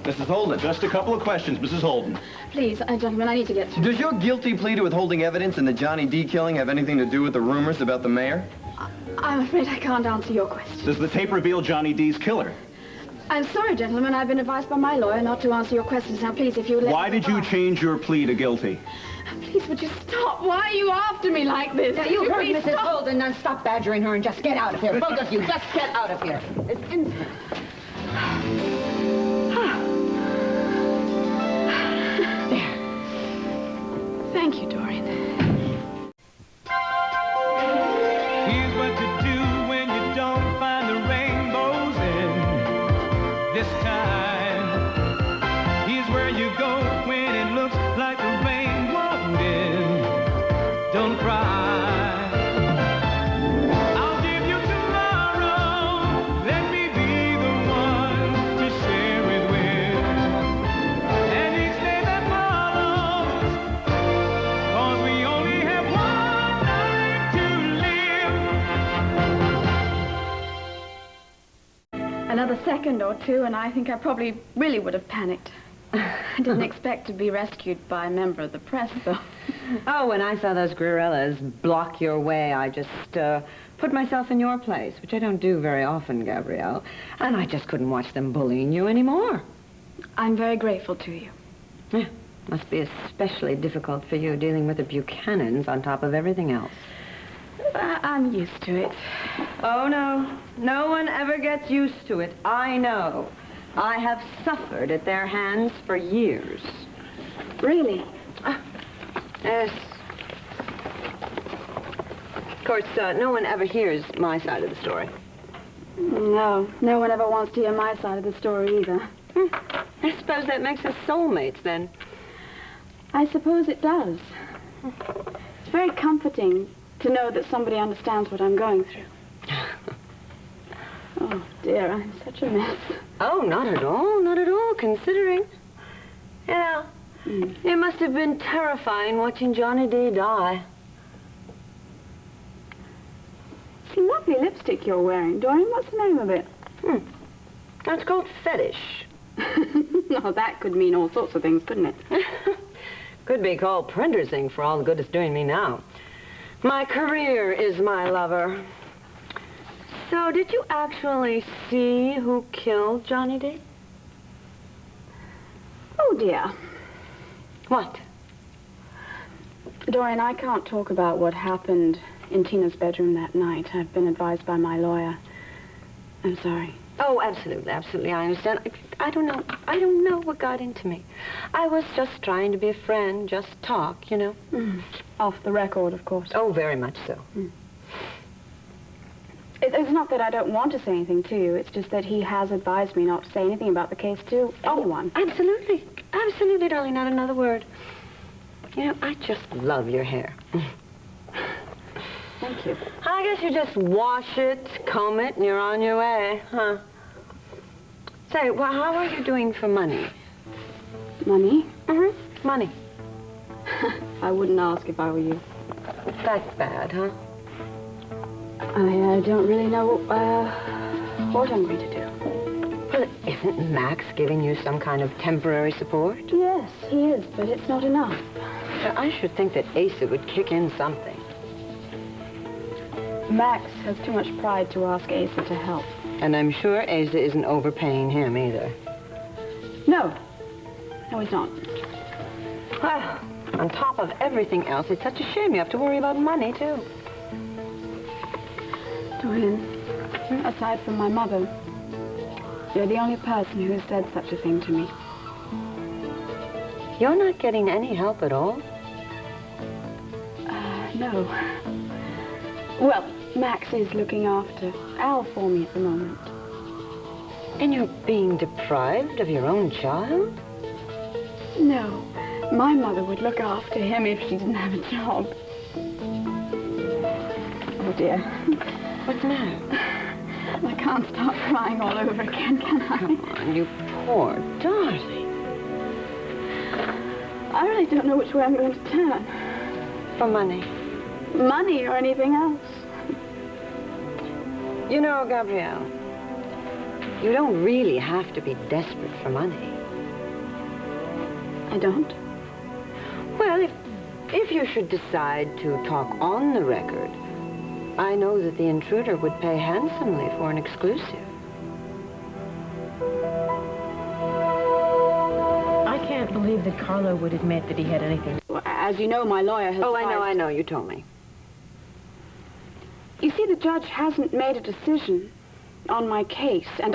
Mrs. Holden. Just a couple of questions, Mrs. Holden. Please, gentlemen, I need to get through. Does your guilty plea to withholding evidence in the Johnny D killing have anything to do with the rumors about the mayor? I'm afraid I can't answer your question. Does the tape reveal Johnny D's killer? I'm sorry, gentlemen. I've been advised by my lawyer not to answer your questions. Now, please, if you would let Why did you change your plea to guilty? Please, would you stop? Why are you after me like this? Now, you heard Please Mrs. stop. Holden. Now, stop badgering her and just get out of here. Both of you, just get out of here. This instant. There. Thank you, Dorian. Here's what to do when you don't find the rainbows in this time. Here's where you go when it looks like the rain won't end. Don't cry. I'll give you tomorrow. Let me be the one to share it with. And each day that follows, 'cause we only have one life to live. Another second or two, and I think I probably really would have panicked. I didn't expect to be rescued by a member of the press, though. Oh, when I saw those guerrillas block your way, I just put myself in your place, which I don't do very often, Gabrielle. And I just couldn't watch them bullying you anymore. I'm very grateful to you. Yeah, must be especially difficult for you dealing with the Buchanans on top of everything else. I'm used to it. Oh, no. No one ever gets used to it. I know. I have suffered at their hands for years. Really? Yes. Of course, no one ever hears my side of the story. No, no one ever wants to hear my side of the story either. I suppose that makes us soulmates, then. I suppose it does. It's very comforting to know that somebody understands what I'm going through. Oh, dear, I'm such a mess. Oh, not at all, considering. Yeah. It must have been terrifying watching Johnny D die. It's lovely lipstick you're wearing, Dorian. What's the name of it? That's called fetish. Oh, that could mean all sorts of things, couldn't it? Could be called printer's ink for all the good it's doing me now. My career is my lover. So, did you actually see who killed Johnny D? Oh, dear. What? Dorian, I can't talk about what happened in Tina's bedroom that night. I've been advised by my lawyer. I'm sorry. Oh, absolutely, absolutely, I understand. I don't know what got into me. I was just trying to be a friend, just talk, you know. Off the record, of course. Oh, very much so. It's not that I don't want to say anything to you. It's just that he has advised me not to say anything about the case to anyone. Absolutely. Absolutely, darling, not another word. You know, I just love your hair. Thank you. I guess you just wash it, comb it, and you're on your way, huh? Say, well, how are you doing for money? Money? Money. I wouldn't ask if I were you. That's bad, huh? I don't really know what I'm going to do. Well, isn't Max giving you some kind of temporary support? Yes, he is, but it's not enough. I should think that Asa would kick in something. Max has too much pride to ask Asa to help. And I'm sure Asa isn't overpaying him either. No. No, he's not. Well, on top of everything else, it's such a shame you have to worry about money, too. Dorian, aside from my mother, you're the only person who has said such a thing to me. You're not getting any help at all? No. Well, Max is looking after Al for me at the moment. And you're being deprived of your own child? No. My mother would look after him if she didn't have a job. Oh, dear. What's the matter? I can't start crying all over again, can I? Come on, you poor darling. I really don't know which way I'm going to turn. For money. Money or anything else. You know, Gabrielle, you don't really have to be desperate for money. I don't. Well, if you should decide to talk on the record, I know that the intruder would pay handsomely for an exclusive. I can't believe that Carlo would admit that he had anything. Well, as you know, my lawyer has... Oh, I know, you told me. You see, the judge hasn't made a decision on my case, and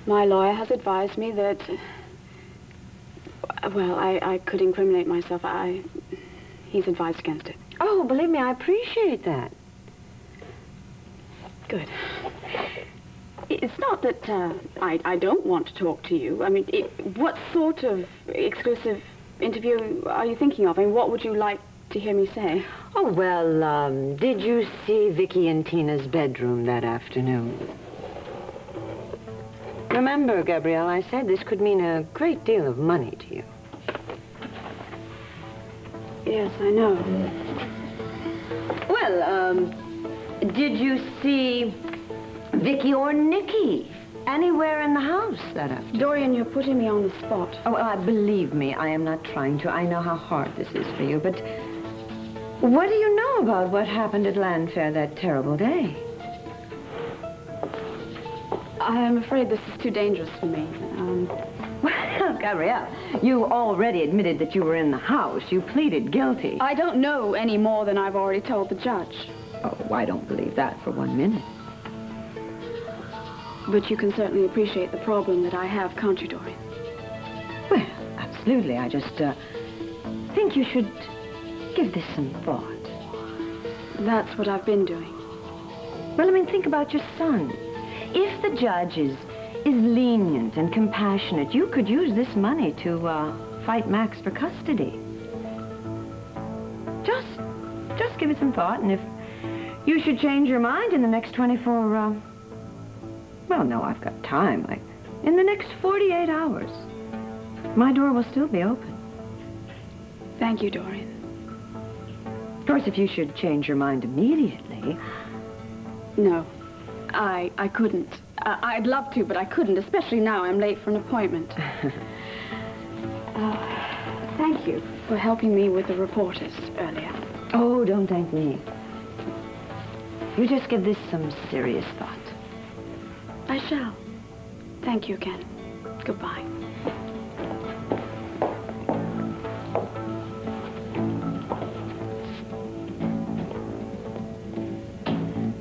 my lawyer has advised me that, well, I could incriminate myself. He's advised against it. Oh, believe me, I appreciate that. Good. It's not that I don't want to talk to you. I mean, what sort of exclusive interview are you thinking of? I mean, what would you like to hear me say? Oh, well, did you see Vicky and Tina's bedroom that afternoon? Remember, Gabrielle, I said this could mean a great deal of money to you. Yes, I know. Well, did you see Vicky or Nikki anywhere in the house that afternoon? Dorian, you're putting me on the spot. Oh, believe me, I am not trying to. I know how hard this is for you, but what do you know about what happened at Landfair that terrible day? I am afraid this is too dangerous for me. Well, Gabrielle, you already admitted that you were in the house. You pleaded guilty. I don't know any more than I've already told the judge. Oh, I don't believe that for 1 minute. But you can certainly appreciate the problem that I have, can't you, Dorian? Well, absolutely. I just think you should give this some thought. That's what I've been doing. Well, I mean, think about your son. If the judge is lenient and compassionate, you could use this money to fight Max for custody. Just give it some thought, and if you should change your mind in the next 24, well, no, I've got time, like in the next 48 hours, my door will still be open. Thank you, Dorian. Of course, if you should change your mind immediately... No, I couldn't. I'd love to, but I couldn't, especially now. I'm late for an appointment. Thank you for helping me with the reporters earlier. Oh, don't thank me. You just give this some serious thought. I shall. Thank you again. Goodbye.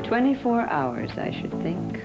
"24 hours, I should think.